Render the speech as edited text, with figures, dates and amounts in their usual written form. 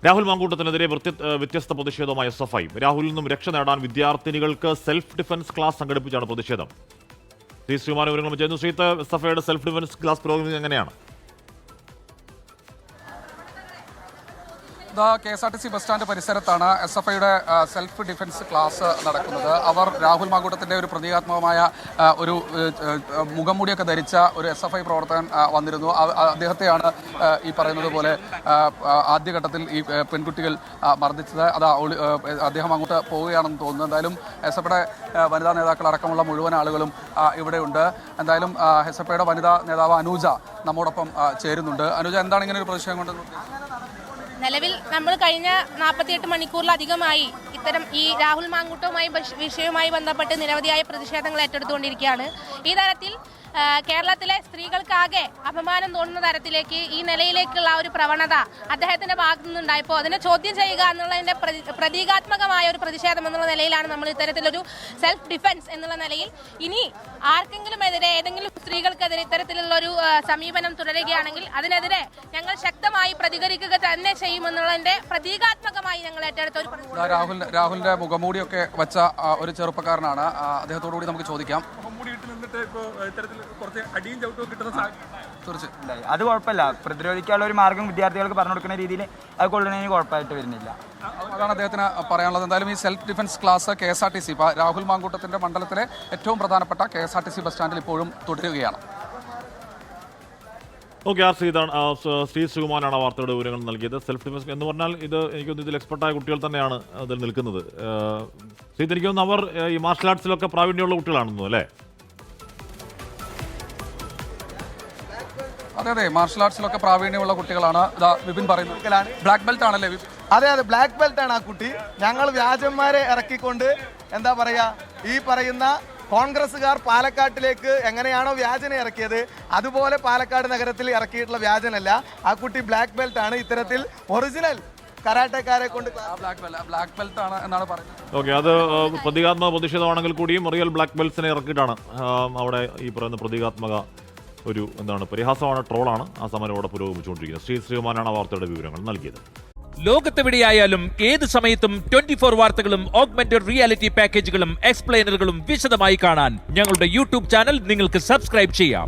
രാഹുൽ മാങ്കൂട്ടത്തിനെതിരെ വ്യത്യസ്ത പ്രതിഷേധവുമായി SFI. രാഹുലിൽ നിന്നും രക്ഷ നേടാൻ വിദ്യാർത്ഥിനികൾക്ക് സെൽഫ് ഡിഫൻസ് ക്ലാസ് സംഘടിപ്പിച്ചാണ് പ്രതിഷേധം. ശ്രീമാൻ വിവരങ്ങൾ ചെയ്യുന്നു. ശ്രീത്ത്, SFIയുടെ സെൽഫ് ഡിഫൻസ് ക്ലാസ് പുരോഗതി എങ്ങനെയാണ്? KSRTC ബസ് സ്റ്റാൻഡ് പരിസരത്താണ് SFIയുടെ സെൽഫ് ഡിഫൻസ് ക്ലാസ് നടക്കുന്നത്. അവർ രാഹുൽ മാങ്കൂട്ടത്തിൻ്റെ ഒരു പ്രതീകാത്മകമായ ഒരു മുഖംമൂടിയൊക്കെ ധരിച്ച ഒരു SFI പ്രവർത്തകൻ വന്നിരുന്നു. അദ്ദേഹത്തെയാണ് ഈ പറയുന്നത് പോലെ ആദ്യഘട്ടത്തിൽ ഈ പെൺകുട്ടികൾ മർദ്ദിച്ചത്. അദ്ദേഹം അങ്ങോട്ട് പോവുകയാണെന്ന് തോന്നുന്നു. എന്തായാലും SFIയുടെ വനിതാ നേതാക്കൾ അടക്കമുള്ള മുഴുവൻ ആളുകളും ഇവിടെയുണ്ട്. എന്തായാലും SFIയുടെ വനിതാ നേതാവ് അനുജ നമ്മോടൊപ്പം ചേരുന്നുണ്ട്. അനുജ, എന്താണ് ഇങ്ങനെ ഒരു പ്രതിഷേധം കൊണ്ട്? നിലവിൽ നമ്മൾ കഴിഞ്ഞ 48 മണിക്കൂറിലധികമായി ഇത്തരം ഈ രാഹുൽ മാങ്കൂട്ടവുമായി വിഷയവുമായി ബന്ധപ്പെട്ട് നിരവധിയായ പ്രതിഷേധങ്ങൾ ഏറ്റെടുത്തുകൊണ്ടിരിക്കുകയാണ്. ഈ തരത്തിൽ കേരളത്തിലെ സ്ത്രീകൾക്കാകെ അപമാനം തോന്നുന്ന തരത്തിലേക്ക് ഈ നിലയിലേക്കുള്ള ഒരു പ്രവണത അദ്ദേഹത്തിന്റെ ഭാഗത്തു നിന്നുണ്ടായപ്പോൾ അതിനെ ചോദ്യം ചെയ്യുക എന്നുള്ളതിന്റെ പ്രതീകാത്മകമായ ഒരു പ്രതിഷേധം എന്നുള്ള നിലയിലാണ് നമ്മൾ ഇത്തരത്തിലൊരു സെൽഫ് ഡിഫൻസ് എന്നുള്ള നിലയിൽ ഇനി ആർക്കെങ്കിലും എതിരെ ഏതെങ്കിലും സ്ത്രീകൾക്കെതിരെ ഇത്തരത്തിലുള്ള ഒരു സമീപനം തുടരുകയാണെങ്കിൽ അതിനെതിരെ ഞങ്ങൾ ശക്തമായി പ്രതികരിക്കുക തന്നെ ചെയ്യുമെന്നുള്ളതിന്റെ പ്രതീകാത്മകമായി ഞങ്ങൾ ഏറ്റെടുത്ത ഒരു രാഹുലിന്റെ മുഖംമൂടിയൊക്കെ വെച്ച ഒരു ചെറുപ്പക്കാരനാണ്. അദ്ദേഹത്തോടുകൂടി നമുക്ക് ചോദിക്കാം. അത് കുഴപ്പമില്ല. പ്രതിരോധിക്കാനുള്ള ഒരു മാർഗം വിദ്യാർത്ഥികൾക്ക് പറഞ്ഞു കൊടുക്കുന്ന രീതിയിൽ അത് കൊള്ളുന്നതിന് കുഴപ്പമായിട്ട് വരുന്നില്ല. അതാണ് അദ്ദേഹത്തിന് പറയാനുള്ളത്. എന്തായാലും ഈ self defence class KSRTC Rahul മാങ്കൂട്ടത്തിന്റെ മണ്ഡലത്തിലെ ഏറ്റവും പ്രധാനപ്പെട്ട KSRTC ബസ് സ്റ്റാൻഡിൽ ഇപ്പോഴും തുടരുകയാണ്. ശ്രീ സുകുമാരാണ് വാർത്തയുടെ വിവരങ്ങൾ നൽകിയത്. സെൽഫ് ഡിഫൻസ് എന്ന് പറഞ്ഞാൽ ഇത് എനിക്കൊന്ന് ഇതിൽ എക്സ്പെർട്ടായ കുട്ടികൾ തന്നെയാണ് അതിൽ നിൽക്കുന്നത്. ശ്രീ, എനിക്ക് തോന്നുന്നു അവർ ഈ മാർഷൽ ആർട്സിലൊക്കെ പ്രാവീണ്യമുള്ള കുട്ടികളാണെന്നു അല്ലേ? അതെ, മാർഷൽ ആർട്സിലൊക്കെ പ്രാവീണ്യമുള്ള കുട്ടികളാണ്. വിപിൻ പറയുന്നത് ബ്ലാക്ക് ബെൽറ്റ് ആണല്ലേ? അതെ, ബ്ലാക്ക് ബെൽറ്റ് ആണ് ആ കുട്ടി. ഞങ്ങൾ വ്യാജന്മാരെ ഇറക്കിക്കൊണ്ട് എന്താ പറയാ, ഈ പറയുന്ന കോൺഗ്രസ്സുകാർ പാലക്കാട്ടിലേക്ക് എങ്ങനെയാണോ വ്യാജനെ ഇറക്കിയത് അതുപോലെ പാലക്കാട് നഗരത്തിൽ ഇറക്കിയിട്ടുള്ള വ്യാജനല്ല. ആ കുട്ടി ബ്ലാക്ക് ബെൽറ്റ് ആണ്. ഇത്തരത്തിൽ ഒറിജിനൽ കരാട്ടക്കാരെ കൊണ്ട് ബ്ലാക്ക് ബെൽറ്റ് ആണ് എന്നാണ് പറയുന്നത്. ഓക്കെ, അത് പ്രതീകാത്മക പ്രതിഷേധമാണെങ്കിൽ കൂടിയും റിയൽ ബ്ലാക്ക് ബെൽറ്റ്സിനെ ഇറക്കിയിട്ടാണ് അവിടെ ഈ പറയുന്ന പ്രതീകാത്മക ഒരു പരിഹാസമാണ്, ട്രോളാണ് ആ സമരം അവിടെ പുരോഗമിച്ചുകൊണ്ടിരിക്കുന്നത്. ശ്രീമാനാണ് വാർത്തയുടെ വിവരങ്ങൾ നൽകിയത്. ലോകത്തെവിടെയായാലും ഏത് സമയത്തും 24 വാർത്തകളും ഓഗ്മെന്റഡ് റിയാലിറ്റി പാക്കേജുകളും എക്സ്പ്ലെയിനറുകളും വിശദമായി കാണാൻ ഞങ്ങളുടെ YouTube ചാനൽ നിങ്ങൾക്ക് സബ്സ്ക്രൈബ് ചെയ്യാം.